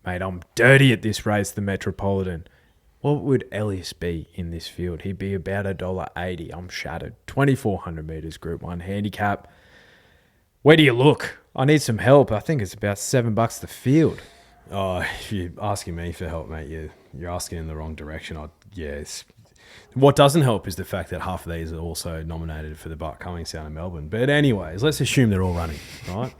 Mate, I'm dirty at this race, the Metropolitan. What would Elias be in this field? He'd be about $1.80. I'm shattered. 2,400 metres, Group 1 handicap. Where do you look? I need some help. I think it's about $7 the field. Oh, if you're asking me for help, mate, you're asking in the wrong direction. What doesn't help is the fact that half of these are also nominated for the Buck Cummings down in Melbourne. But anyways, let's assume they're all running, right?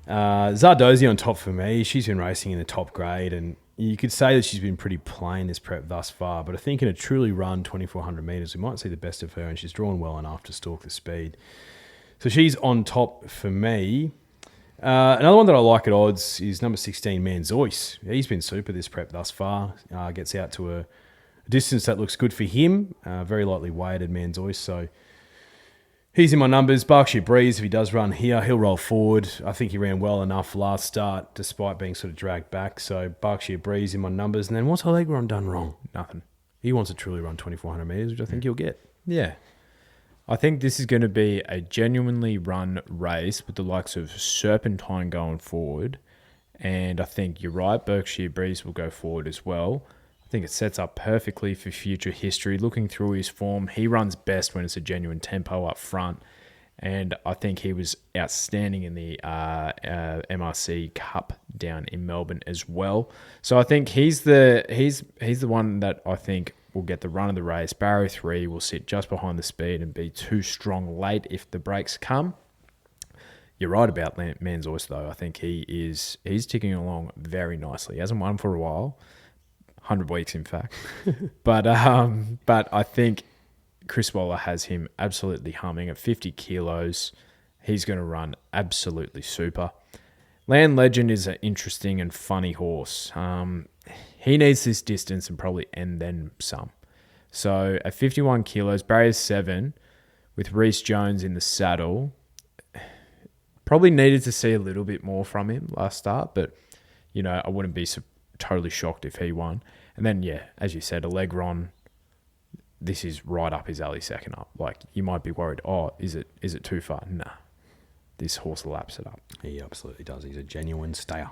Zardozi on top for me. She's been racing in the top grade, and you could say that she's been pretty plain this prep thus far. But I think in a truly run 2,400 metres, we might see the best of her, and she's drawn well enough to stalk the speed. So she's on top for me. Another one that I like at odds is number 16, Manzoice. He's been super this prep thus far. Gets out to a distance that looks good for him. Very lightly weighted, Manzoice. So he's in my numbers. Berkshire Breeze, if he does run here, he'll roll forward. I think he ran well enough last start despite being sort of dragged back. So Berkshire Breeze in my numbers. And then what's Alegron done wrong? Nothing. He wants to truly run 2,400 metres, which I think he'll get. Yeah. I think this is going to be a genuinely run race with the likes of Serpentine going forward. And I think you're right, Berkshire Breeze will go forward as well. I think it sets up perfectly for future history. Looking through his form, he runs best when it's a genuine tempo up front. And I think he was outstanding in the MRC Cup down in Melbourne as well. So I think he's the one that I think will get the run of the race. Barrow 3 will sit just behind the speed and be too strong late if the breaks come. You're right about Manzoice, though. I think he's ticking along very nicely. He hasn't won for a while, 100 weeks in fact. but I think Chris Waller has him absolutely humming at 50 kilos. He's going to run absolutely super. Land Legend is an interesting and funny horse. He needs this distance and then some. So at 51 kilos, barrier 7, with Reece Jones in the saddle, probably needed to see a little bit more from him last start, but I wouldn't be totally shocked if he won. And then, yeah, as you said, Alegron, this is right up his alley second up. Like, you might be worried, is it too far? Nah. This horse laps it up. He absolutely does. He's a genuine stayer.